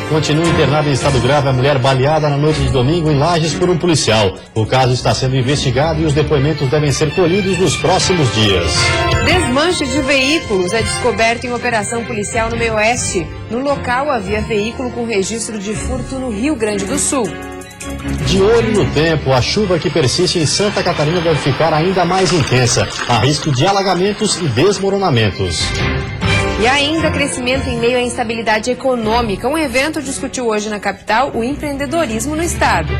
Continua internada em estado grave a mulher baleada na noite de domingo em Lages por um policial. O caso está sendo investigado e os depoimentos devem ser colhidos nos próximos dias. Desmanche de veículos é descoberto em operação policial no meio oeste. No local havia veículo com registro de furto no Rio Grande do Sul. De olho no tempo, a chuva que persiste em Santa Catarina deve ficar ainda mais intensa. Há risco de alagamentos e desmoronamentos. E ainda crescimento em meio à instabilidade econômica. Um evento discutiu hoje na capital o empreendedorismo no estado.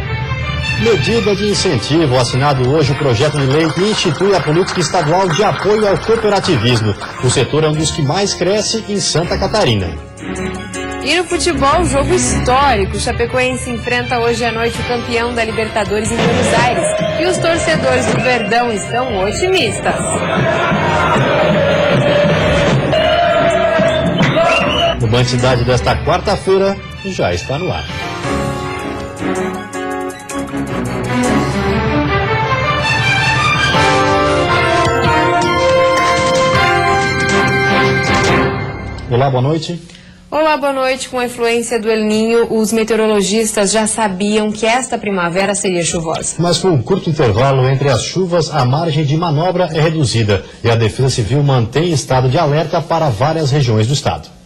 Medida de incentivo. Assinado hoje o projeto de lei que institui a política estadual de apoio ao cooperativismo. O setor é um dos que mais cresce em Santa Catarina. E no futebol, jogo histórico. O Chapecoense enfrenta hoje à noite o campeão da Libertadores em Buenos Aires. E os torcedores do Verdão estão otimistas. O Band Cidade desta quarta-feira já está no ar. Olá, boa noite. Olá, boa noite. Com a influência do El Niño, os meteorologistas já sabiam que esta primavera seria chuvosa. Mas com um curto intervalo entre as chuvas, a margem de manobra é reduzida e a Defesa Civil mantém estado de alerta para várias regiões do estado.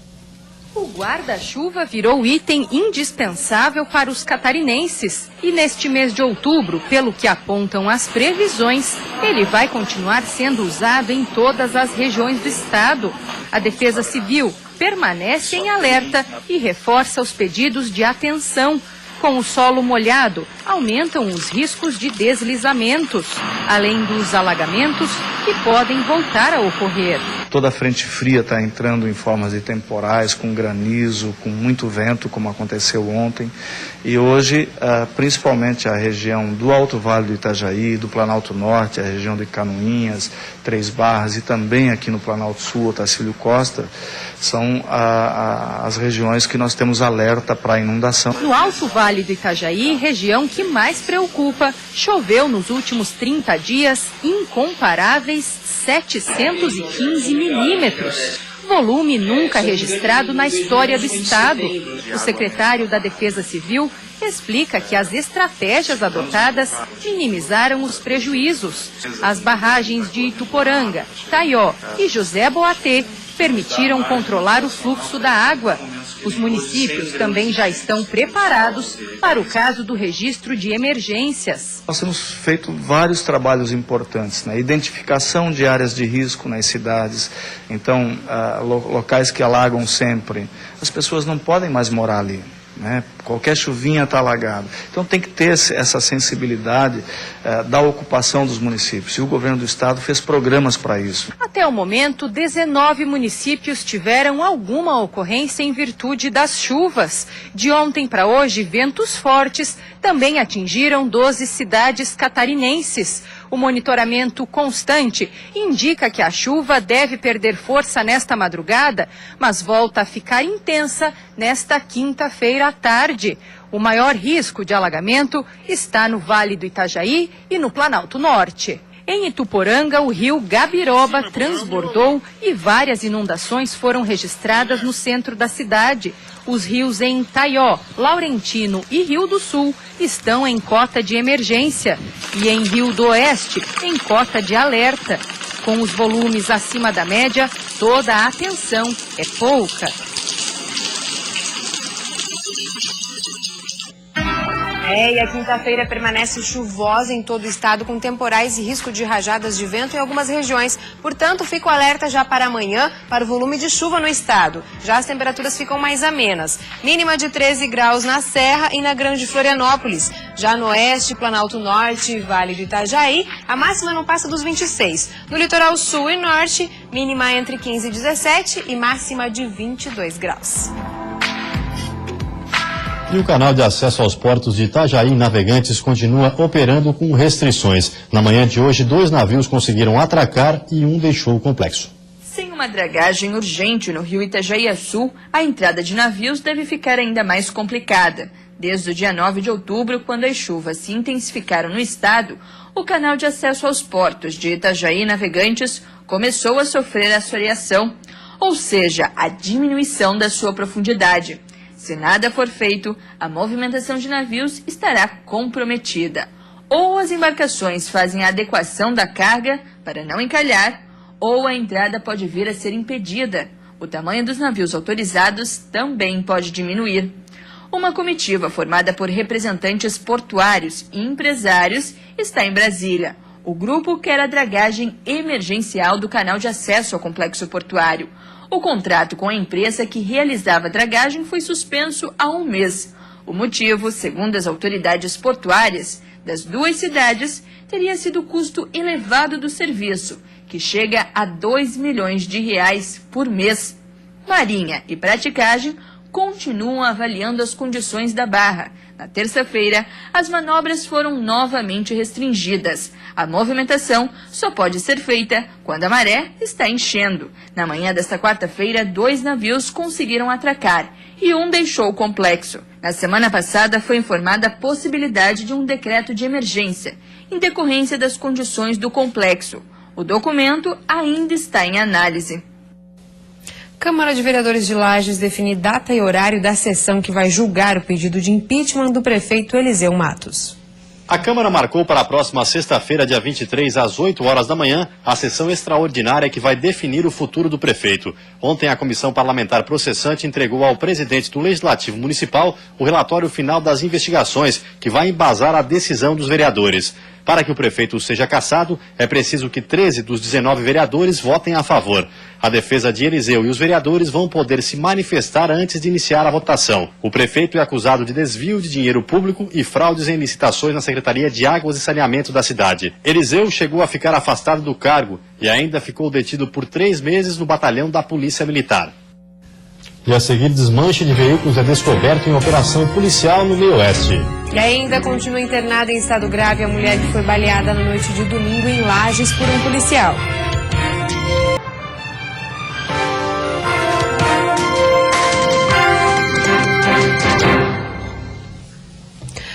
O guarda-chuva virou item indispensável para os catarinenses. E neste mês de outubro, pelo que apontam as previsões, ele vai continuar sendo usado em todas as regiões do estado. A Defesa Civil permanece em alerta e reforça os pedidos de atenção. Com o solo molhado, aumentam os riscos de deslizamentos, além dos alagamentos que podem voltar a ocorrer. Toda a frente fria está entrando em formas de temporais, com granizo, com muito vento, como aconteceu ontem. E hoje, principalmente a região do Alto Vale do Itajaí, do Planalto Norte, a região de Canoinhas, Três Barras e também aqui no Planalto Sul, Otacílio Costa, são as regiões que nós temos alerta para inundação. No Alto Vale do Itajaí, região que mais preocupa, choveu nos últimos 30 dias incomparáveis 715 milímetros. Volume nunca registrado na história do estado. O secretário da Defesa Civil explica que as estratégias adotadas minimizaram os prejuízos. As barragens de Ituporanga, Taió e José Boatê permitiram controlar o fluxo da água. Os municípios também já estão preparados para o caso do registro de emergências. Nós temos feito vários trabalhos importantes, né? Identificação de áreas de risco nas cidades, então locais que alagam sempre. As pessoas não podem mais morar ali, né? Qualquer chuvinha está alagado. Então tem que ter essa sensibilidade da ocupação dos municípios. E o governo do estado fez programas para isso. Até o momento, 19 municípios tiveram alguma ocorrência em virtude das chuvas. De ontem para hoje, ventos fortes também atingiram 12 cidades catarinenses. O monitoramento constante indica que a chuva deve perder força nesta madrugada, mas volta a ficar intensa nesta quinta-feira à tarde. O maior risco de alagamento está no Vale do Itajaí e no Planalto Norte. Em Ituporanga, o rio Gabiroba transbordou e várias inundações foram registradas no centro da cidade. Os rios em Taió, Laurentino e Rio do Sul estão em cota de emergência e em Rio do Oeste em cota de alerta. Com os volumes acima da média, toda a atenção é pouca. E a quinta-feira permanece chuvosa em todo o estado, com temporais e risco de rajadas de vento em algumas regiões. Portanto, fica o alerta já para amanhã para o volume de chuva no estado. Já as temperaturas ficam mais amenas. Mínima de 13 graus na Serra e na Grande Florianópolis. Já no oeste, Planalto Norte e Vale do Itajaí, a máxima não passa dos 26. No litoral sul e norte, mínima entre 15 e 17 e máxima de 22 graus. E o canal de acesso aos portos de Itajaí e Navegantes continua operando com restrições. Na manhã de hoje, 2 navios conseguiram atracar e um deixou o complexo. Sem uma dragagem urgente no rio Itajaí-Açu, a entrada de navios deve ficar ainda mais complicada. Desde o dia 9 de outubro, quando as chuvas se intensificaram no estado, o canal de acesso aos portos de Itajaí e Navegantes começou a sofrer assoreação, ou seja, a diminuição da sua profundidade. Se nada for feito, a movimentação de navios estará comprometida. Ou as embarcações fazem a adequação da carga para não encalhar, ou a entrada pode vir a ser impedida. O tamanho dos navios autorizados também pode diminuir. Uma comitiva formada por representantes portuários e empresários está em Brasília. O grupo quer a dragagem emergencial do canal de acesso ao complexo portuário. O contrato com a empresa que realizava a dragagem foi suspenso há um mês. O motivo, segundo as autoridades portuárias das duas cidades, teria sido o custo elevado do serviço, que chega a R$2 milhões por mês. Marinha e Praticagem continuam avaliando as condições da barra. Na terça-feira, as manobras foram novamente restringidas. A movimentação só pode ser feita quando a maré está enchendo. Na manhã desta quarta-feira, 2 navios conseguiram atracar e um deixou o complexo. Na semana passada, foi informada a possibilidade de um decreto de emergência, em decorrência das condições do complexo. O documento ainda está em análise. Câmara de Vereadores de Lages define data e horário da sessão que vai julgar o pedido de impeachment do prefeito Eliseu Matos. A Câmara marcou para a próxima sexta-feira, dia 23, às 8 horas da manhã, a sessão extraordinária que vai definir o futuro do prefeito. Ontem, a Comissão Parlamentar Processante entregou ao presidente do Legislativo Municipal o relatório final das investigações, que vai embasar a decisão dos vereadores. Para que o prefeito seja cassado, é preciso que 13 dos 19 vereadores votem a favor. A defesa de Eliseu e os vereadores vão poder se manifestar antes de iniciar a votação. O prefeito é acusado de desvio de dinheiro público e fraudes em licitações na Secretaria de Águas e Saneamento da cidade. Eliseu chegou a ficar afastado do cargo e ainda ficou detido por 3 meses no batalhão da Polícia Militar. E a seguir, desmanche de veículos é descoberto em operação policial no Meio-Oeste. E ainda continua internada em estado grave a mulher que foi baleada na noite de domingo em Lages por um policial.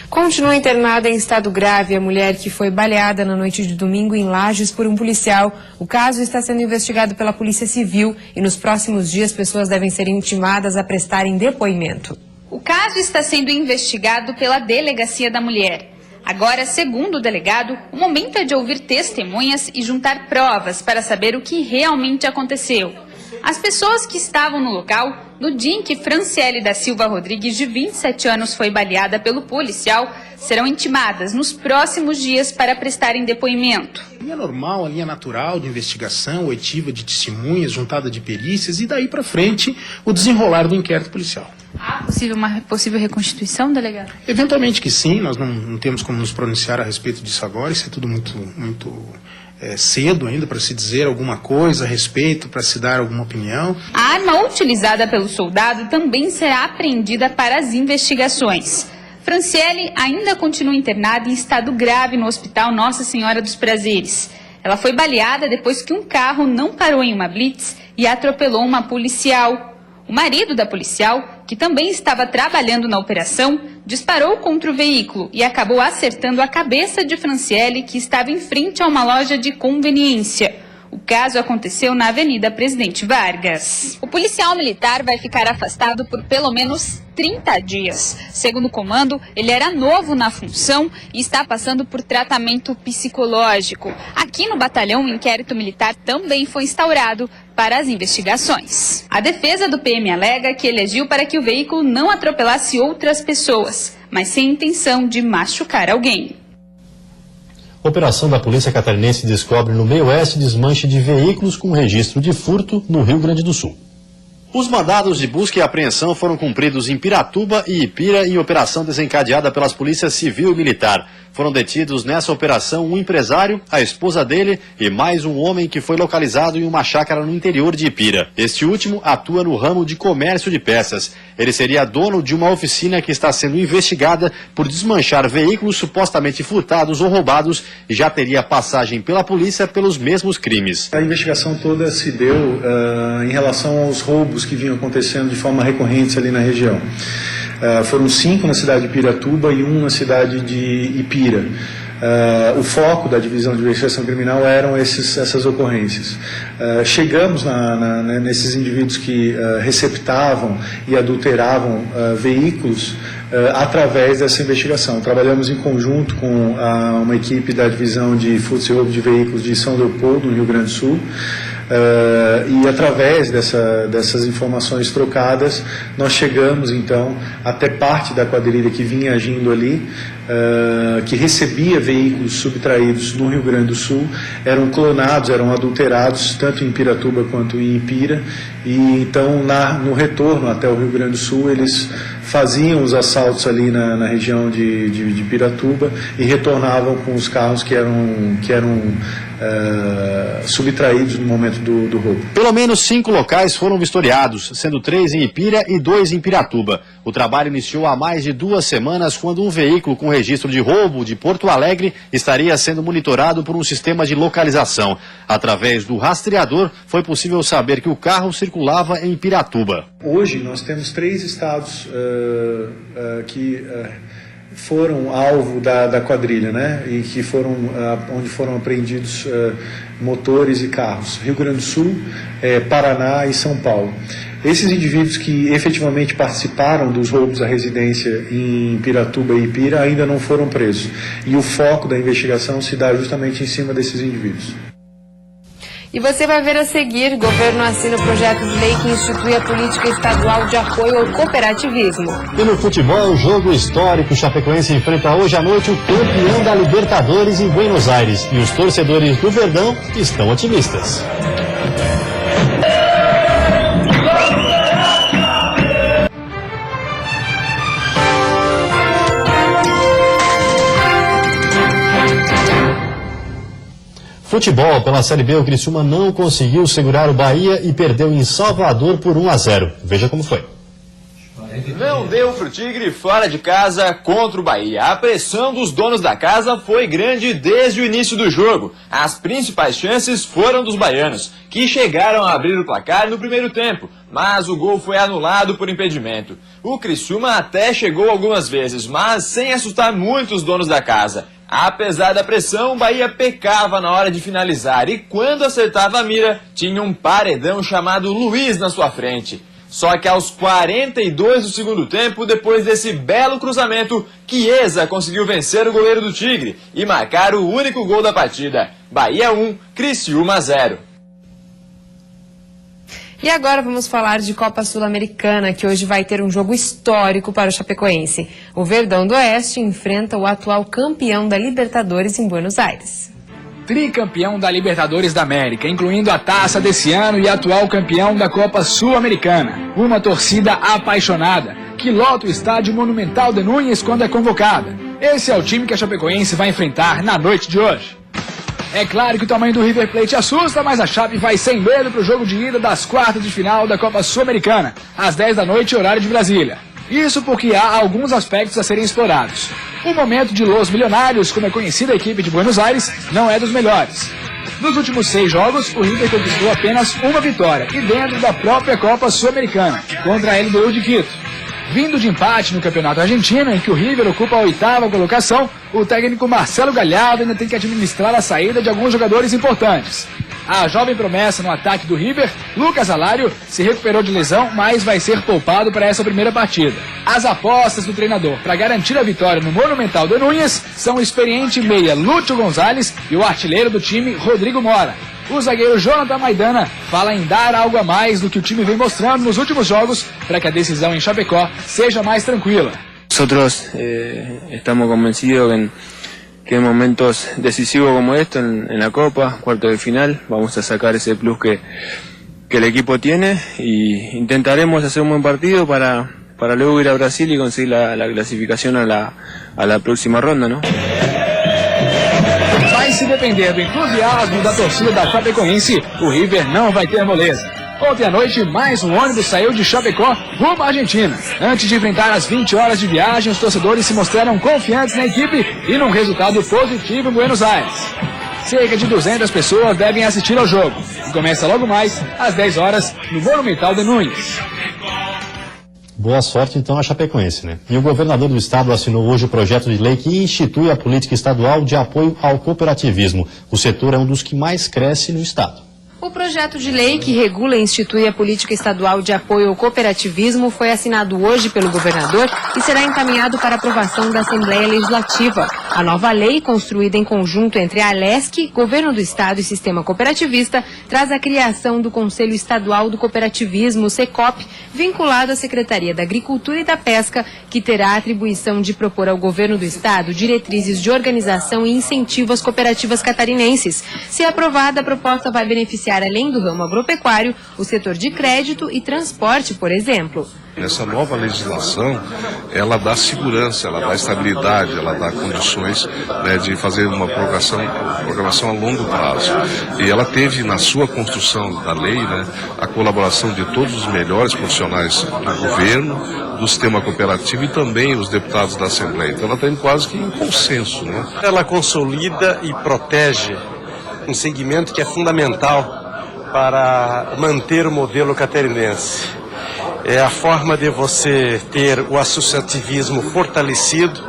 Continua internada em estado grave a mulher que foi baleada na noite de domingo em Lages por um policial. O caso está sendo investigado pela Polícia Civil e nos próximos dias pessoas devem ser intimadas a prestarem depoimento. O caso está sendo investigado pela Delegacia da Mulher. Agora, segundo o delegado, o momento é de ouvir testemunhas e juntar provas para saber o que realmente aconteceu. As pessoas que estavam no local, no dia em que Franciele da Silva Rodrigues, de 27 anos, foi baleada pelo policial, serão intimadas nos próximos dias para prestarem depoimento. A linha normal, a linha natural de investigação, oitiva de testemunhas, juntada de perícias e daí para frente o desenrolar do inquérito policial. Há uma possível reconstituição, delegado? Eventualmente que sim, nós não temos como nos pronunciar a respeito disso agora, isso é tudo muito cedo ainda para se dizer alguma coisa a respeito, para se dar alguma opinião. A arma utilizada pelo soldado também será apreendida para as investigações. Franciele ainda continua internada em estado grave no Hospital Nossa Senhora dos Prazeres. Ela foi baleada depois que um carro não parou em uma blitz e atropelou uma policial. O marido da policial, que também estava trabalhando na operação, disparou contra o veículo e acabou acertando a cabeça de Franciele, que estava em frente a uma loja de conveniência. O caso aconteceu na Avenida Presidente Vargas. O policial militar vai ficar afastado por pelo menos 30 dias. Segundo o comando, ele era novo na função e está passando por tratamento psicológico. Aqui no batalhão, o inquérito militar também foi instaurado para as investigações. A defesa do PM alega que ele agiu para que o veículo não atropelasse outras pessoas, mas sem intenção de machucar alguém. Operação da Polícia Catarinense descobre no Meio-Oeste desmanche de veículos com registro de furto no Rio Grande do Sul. Os mandados de busca e apreensão foram cumpridos em Piratuba e Ipira em operação desencadeada pelas polícias civil e militar. Foram detidos nessa operação um empresário, a esposa dele e mais um homem que foi localizado em uma chácara no interior de Ipira. Este último atua no ramo de comércio de peças. Ele seria dono de uma oficina que está sendo investigada por desmanchar veículos supostamente furtados ou roubados e já teria passagem pela polícia pelos mesmos crimes. A investigação toda se deu em relação aos roubos que vinham acontecendo de forma recorrente ali na região. Foram 5 na cidade de Piratuba e 1 na cidade de Ipira. o foco da divisão de investigação criminal eram essas ocorrências. Chegamos nesses indivíduos que receptavam e adulteravam veículos através dessa investigação. Trabalhamos em conjunto com uma equipe da divisão de furtos e roubo de veículos de São Leopoldo, no Rio Grande do Sul, e através dessas informações trocadas, nós chegamos então até parte da quadrilha que vinha agindo ali, que recebia veículos subtraídos no Rio Grande do Sul, eram clonados, eram adulterados tanto em Piratuba quanto em Ipira, e então no retorno até o Rio Grande do Sul eles faziam os assaltos ali na região de Piratuba e retornavam com os carros que eram subtraídos no momento do roubo. Pelo menos 5 locais foram vistoriados, sendo 3 em Ipira e 2 em Piratuba. O trabalho iniciou há mais de 2 semanas, quando um veículo com registro de roubo de Porto Alegre estaria sendo monitorado por um sistema de localização. Através do rastreador, foi possível saber que o carro circulava em Piratuba. Hoje nós temos 3 estados que foram alvo da quadrilha, né? E que onde foram apreendidos motores e carros: Rio Grande do Sul, Paraná e São Paulo. Esses indivíduos que efetivamente participaram dos roubos à residência em Piratuba e Ipira ainda não foram presos. E o foco da investigação se dá justamente em cima desses indivíduos. E você vai ver a seguir: o governo assina o projeto de lei que institui a política estadual de apoio ao cooperativismo. E no futebol, jogo histórico, o Chapecoense enfrenta hoje à noite o campeão da Libertadores em Buenos Aires. E os torcedores do Verdão estão otimistas. Futebol, pela Série B, o Criciúma não conseguiu segurar o Bahia e perdeu em Salvador por 1-0. Veja como foi. Não deu pro Tigre fora de casa contra o Bahia. A pressão dos donos da casa foi grande desde o início do jogo. As principais chances foram dos baianos, que chegaram a abrir o placar no primeiro tempo, mas o gol foi anulado por impedimento. O Criciúma até chegou algumas vezes, mas sem assustar muito os donos da casa. Apesar da pressão, o Bahia pecava na hora de finalizar e quando acertava a mira, tinha um paredão chamado Luiz na sua frente. Só que aos 42 do segundo tempo, depois desse belo cruzamento, Chiesa conseguiu vencer o goleiro do Tigre e marcar o único gol da partida. Bahia 1, Criciúma 0. E agora vamos falar de Copa Sul-Americana, que hoje vai ter um jogo histórico para o Chapecoense. O Verdão do Oeste enfrenta o atual campeão da Libertadores em Buenos Aires. Tricampeão da Libertadores da América, incluindo a taça desse ano e atual campeão da Copa Sul-Americana. Uma torcida apaixonada, que lota o estádio Monumental de Núñez quando é convocada. Esse é o time que a Chapecoense vai enfrentar na noite de hoje. É claro que o tamanho do River Plate assusta, mas a Chape vai sem medo para o jogo de ida das quartas de final da Copa Sul-Americana, às 10 da noite, horário de Brasília. Isso porque há alguns aspectos a serem explorados. O momento de Los Milionários, como é conhecida a equipe de Buenos Aires, não é dos melhores. Nos últimos 6 jogos, o River conquistou apenas uma vitória, e dentro da própria Copa Sul-Americana, contra a LDU de Quito. Vindo de empate no Campeonato Argentino, em que o River ocupa a 8ª colocação, o técnico Marcelo Gallardo ainda tem que administrar a saída de alguns jogadores importantes. A jovem promessa no ataque do River, Lucas Alário, se recuperou de lesão, mas vai ser poupado para essa primeira partida. As apostas do treinador para garantir a vitória no Monumental de Núñez são o experiente meia Lúcio Gonzalez e o artilheiro do time, Rodrigo Mora. O zagueiro Jonathan Maidana fala em dar algo a mais do que o time vem mostrando nos últimos jogos para que a decisão em Chapecó seja mais tranquila. Nosotros estamos convencidos que en momentos decisivos como esto, en la Copa, cuarto de final, vamos a sacar ese plus que el equipo tiene y intentaremos hacer un buen partido para luego ir a Brasil y conseguir la clasificación a la próxima ronda, ¿no? Vai se depender do entusiasmo da torcida da Chapecoense, o River não vai ter moleza. Ontem à noite, mais um ônibus saiu de Chapecó rumo à Argentina. Antes de enfrentar as 20 horas de viagem, os torcedores se mostraram confiantes na equipe e num resultado positivo em Buenos Aires. Cerca de 200 pessoas devem assistir ao jogo, que começa logo mais às 10 horas no Monumental de Núñez. Boa sorte, então, a Chapecoense, né? E o governador do estado assinou hoje o projeto de lei que institui a política estadual de apoio ao cooperativismo. O setor é um dos que mais cresce no estado. O projeto de lei que regula e institui a política estadual de apoio ao cooperativismo foi assinado hoje pelo governador e será encaminhado para aprovação da Assembleia Legislativa. A nova lei, construída em conjunto entre a Alesc, Governo do Estado e Sistema Cooperativista, traz a criação do Conselho Estadual do Cooperativismo, SECOP, vinculado à Secretaria da Agricultura e da Pesca, que terá a atribuição de propor ao Governo do Estado diretrizes de organização e incentivo às cooperativas catarinenses. Se aprovada, a proposta vai beneficiar, além do ramo agropecuário, o setor de crédito e transporte, por exemplo. Essa nova legislação, ela dá segurança, ela dá estabilidade, ela dá condições, né, de fazer uma programação a longo prazo. E ela teve na sua construção da lei, né, a colaboração de todos os melhores profissionais do governo, do sistema cooperativo e também os deputados da Assembleia. Então ela tem quase que um consenso, né? Ela consolida e protege um segmento que é fundamental para manter o modelo catarinense. É a forma de você ter o associativismo fortalecido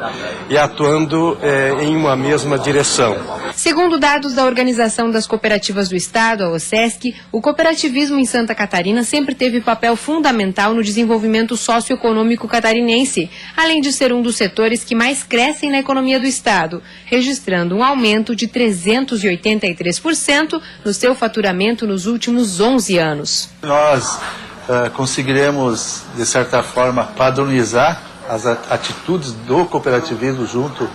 e atuando em uma mesma direção. Segundo dados da Organização das Cooperativas do Estado, a OSESC, o cooperativismo em Santa Catarina sempre teve papel fundamental no desenvolvimento socioeconômico catarinense, além de ser um dos setores que mais crescem na economia do Estado, registrando um aumento de 383% no seu faturamento nos últimos 11 anos. Nós conseguiremos, de certa forma, padronizar as atitudes do cooperativismo junto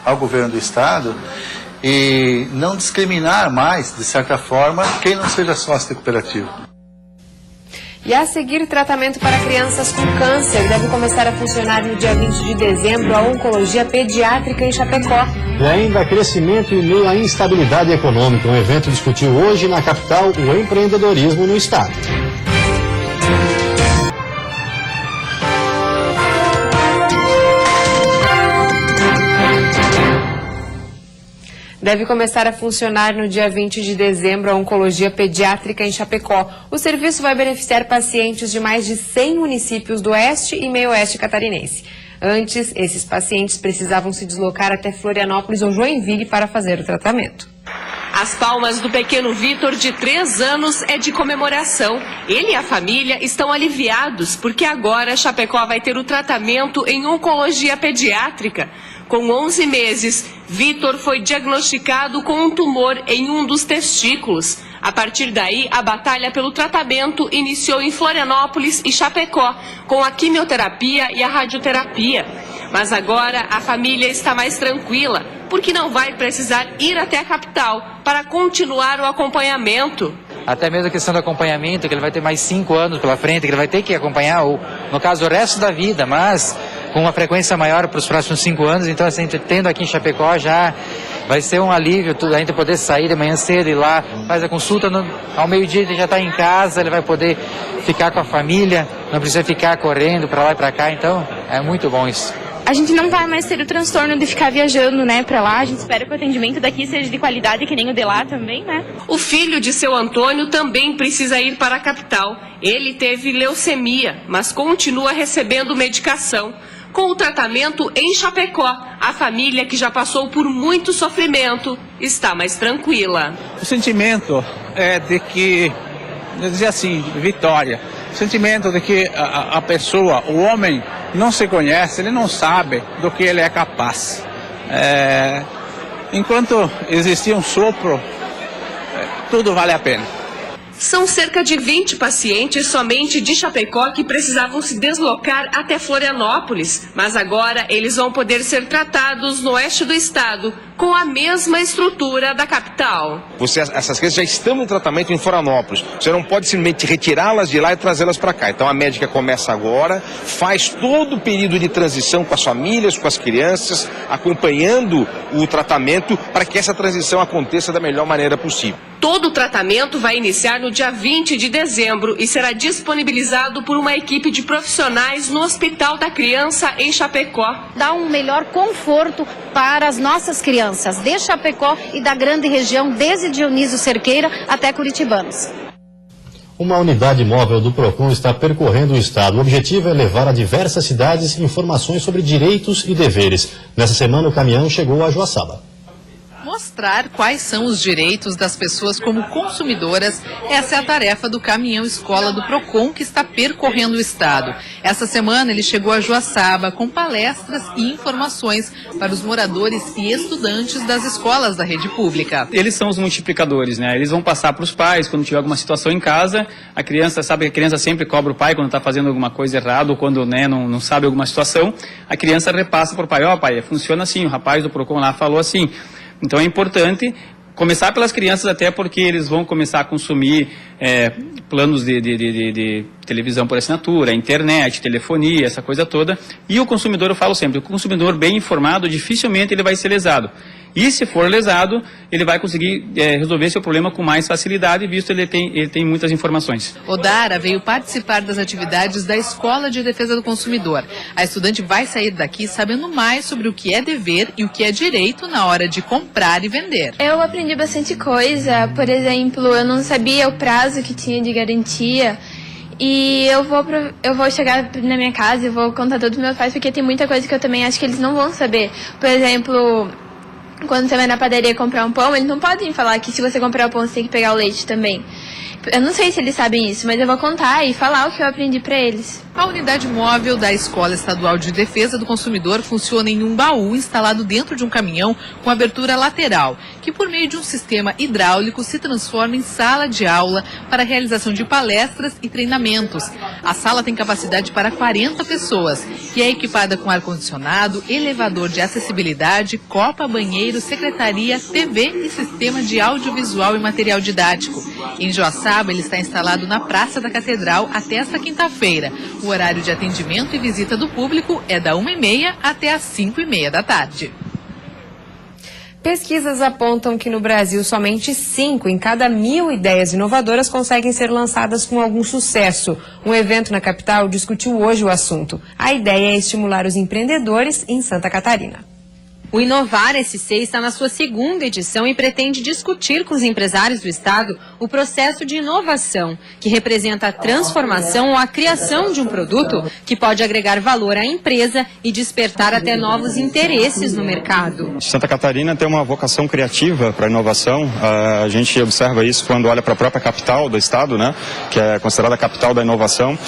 ao governo do Estado e não discriminar mais, de certa forma, quem não seja sócio de cooperativa. E a seguir, tratamento para crianças com câncer deve começar a funcionar no dia 20 de dezembro a Oncologia Pediátrica em Chapecó. E ainda crescimento em meio à instabilidade econômica. Um evento discutiu hoje na capital o empreendedorismo no estado. Deve começar a funcionar no dia 20 de dezembro a Oncologia Pediátrica em Chapecó. O serviço vai beneficiar pacientes de mais de 100 municípios do oeste e meio-oeste catarinense. Antes, esses pacientes precisavam se deslocar até Florianópolis ou Joinville para fazer o tratamento. As palmas do pequeno Vitor, de 3 anos, é de comemoração. Ele e a família estão aliviados, porque agora Chapecó vai ter o tratamento em oncologia pediátrica. Com 11 meses, Vitor foi diagnosticado com um tumor em um dos testículos. A partir daí, a batalha pelo tratamento iniciou em Florianópolis e Chapecó, com a quimioterapia e a radioterapia. Mas agora a família está mais tranquila, porque não vai precisar ir até a capital para continuar o acompanhamento. Até mesmo a questão do acompanhamento, que ele vai ter mais 5 anos pela frente, que ele vai ter que acompanhar, ou, no caso, o resto da vida, mas com uma frequência maior para os próximos 5 anos. Então, assim, tendo aqui em Chapecó já vai ser um alívio, a gente poder sair de manhã cedo e ir lá, faz a consulta, ao meio-dia ele já está em casa, ele vai poder ficar com a família, não precisa ficar correndo para lá e para cá, então é muito bom isso. A gente não vai mais ter o transtorno de ficar viajando, né, pra lá. A gente espera que o atendimento daqui seja de qualidade, que nem o de lá também, né? O filho de seu Antônio também precisa ir para a capital. Ele teve leucemia, mas continua recebendo medicação. Com o tratamento em Chapecó, a família, que já passou por muito sofrimento, está mais tranquila. O sentimento é de que, dizer assim, vitória. O sentimento de que a pessoa, o homem, não se conhece, ele não sabe do que ele é capaz. Enquanto existir um sopro, tudo vale a pena. São cerca de 20 pacientes somente de Chapecó que precisavam se deslocar até Florianópolis, mas agora eles vão poder ser tratados no oeste do estado, com a mesma estrutura da capital. Essas crianças já estão no tratamento em Florianópolis. Você não pode simplesmente retirá-las de lá e trazê-las para cá. Então a médica começa agora, faz todo o período de transição com as famílias, com as crianças, acompanhando o tratamento para que essa transição aconteça da melhor maneira possível. Todo o tratamento vai iniciar no dia 20 de dezembro e será disponibilizado por uma equipe de profissionais no Hospital da Criança em Chapecó. Dá um melhor conforto para as nossas crianças de Chapecó e da grande região, desde Dionísio Cerqueira até Curitibanos. Uma unidade móvel do PROCON está percorrendo o estado. O objetivo é levar a diversas cidades informações sobre direitos e deveres. Nessa semana, o caminhão chegou a Joaçaba. Mostrar quais são os direitos das pessoas como consumidoras, essa é a tarefa do caminhão escola do PROCON que está percorrendo o estado. Essa semana ele chegou a Joaçaba com palestras e informações para os moradores e estudantes das escolas da rede pública. Eles são os multiplicadores, né? Eles vão passar para os pais quando tiver alguma situação em casa. A criança sabe que a criança sempre cobra o pai quando está fazendo alguma coisa errada ou quando, né, não sabe alguma situação. A criança repassa para o pai: ó, pai, funciona assim, o rapaz do PROCON lá falou assim. Então é importante começar pelas crianças, até porque eles vão começar a consumir planos de televisão por assinatura, internet, telefonia, essa coisa toda. E o consumidor, eu falo sempre, o consumidor bem informado, dificilmente ele vai ser lesado. E se for lesado, ele vai conseguir resolver seu problema com mais facilidade, visto ele tem muitas informações. Odara veio participar das atividades da Escola de Defesa do Consumidor. A estudante vai sair daqui sabendo mais sobre o que é dever e o que é direito na hora de comprar e vender. Eu aprendi bastante coisa. Por exemplo, eu não sabia o prazo que tinha de garantia. E eu vou chegar na minha casa e vou contar tudo para meus pais, porque tem muita coisa que eu também acho que eles não vão saber. Por exemplo, quando você vai na padaria comprar um pão, eles não podem falar que se você comprar o pão, você tem que pegar o leite também. Eu não sei se eles sabem isso, mas eu vou contar e falar o que eu aprendi para eles. A unidade móvel da Escola Estadual de Defesa do Consumidor funciona em um baú instalado dentro de um caminhão com abertura lateral, que por meio de um sistema hidráulico se transforma em sala de aula para a realização de palestras e treinamentos. A sala tem capacidade para 40 pessoas e é equipada com ar-condicionado, elevador de acessibilidade, copa, banheiro, secretaria, TV e sistema de audiovisual e material didático. Em Joaçaba, ele está instalado na Praça da Catedral até esta quinta-feira. O horário de atendimento e visita do público é da 1h30 até as 5h30 da tarde. Pesquisas apontam que no Brasil somente 5 em cada 1.000 ideias inovadoras conseguem ser lançadas com algum sucesso. Um evento na capital discutiu hoje o assunto. A ideia é estimular os empreendedores em Santa Catarina. O Inovar SC está na sua segunda edição e pretende discutir com os empresários do estado o processo de inovação, que representa a transformação ou a criação de um produto que pode agregar valor à empresa e despertar até novos interesses no mercado. Santa Catarina tem uma vocação criativa para a inovação. A gente observa isso quando olha para a própria capital do estado, né, que é considerada a capital da inovação,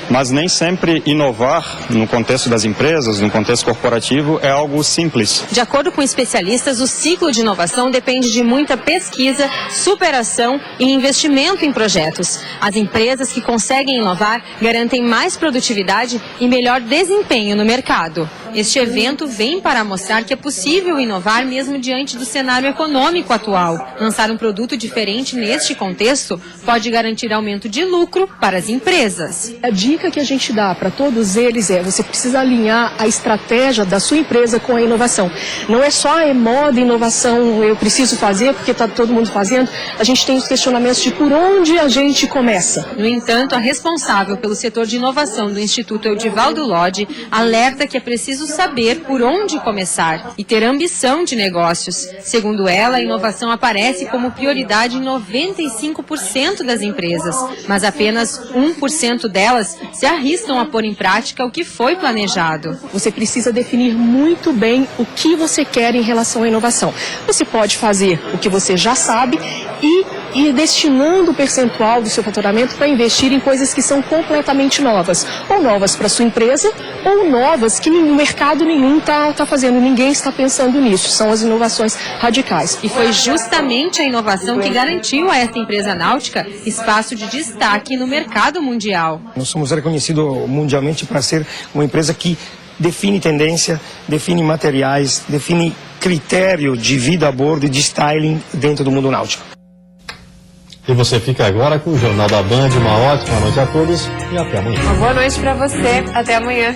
mas nem sempre inovar no contexto das empresas, no contexto corporativo, é algo simples. De acordo com especialistas, o ciclo de inovação depende de muita pesquisa, superação e investimento em projetos. As empresas que conseguem inovar garantem mais produtividade e melhor desempenho no mercado. Este evento vem para mostrar que é possível inovar mesmo diante do cenário econômico atual. Lançar um produto diferente neste contexto pode garantir aumento de lucro para as empresas. A dica que a gente dá para todos eles é: você precisa alinhar a estratégia da sua empresa com a inovação. Não é só a moda inovação, eu preciso fazer porque está todo mundo fazendo. A gente tem os questionamentos de por onde a gente começa. No entanto, a responsável pelo setor de inovação do Instituto Edivaldo Lodge alerta que é preciso saber por onde começar e ter ambição de negócios. Segundo ela, a inovação aparece como prioridade em 95% das empresas, mas apenas 1% delas se arriscam a pôr em prática o que foi planejado. Você precisa definir muito bem o que você quer em relação à inovação. Você pode fazer o que você já sabe e ir destinando o percentual do seu faturamento para investir em coisas que são completamente novas. Ou novas para a sua empresa, ou novas que no mercado nenhum está fazendo. Ninguém está pensando nisso. São as inovações radicais. E foi justamente a inovação que garantiu a esta empresa náutica espaço de destaque no mercado mundial. Nós somos reconhecidos mundialmente para ser uma empresa que define tendência, define materiais, define critério de vida a bordo e de styling dentro do mundo náutico. E você fica agora com o Jornal da Band. Uma ótima noite a todos e até amanhã. Uma boa noite para você. Até amanhã.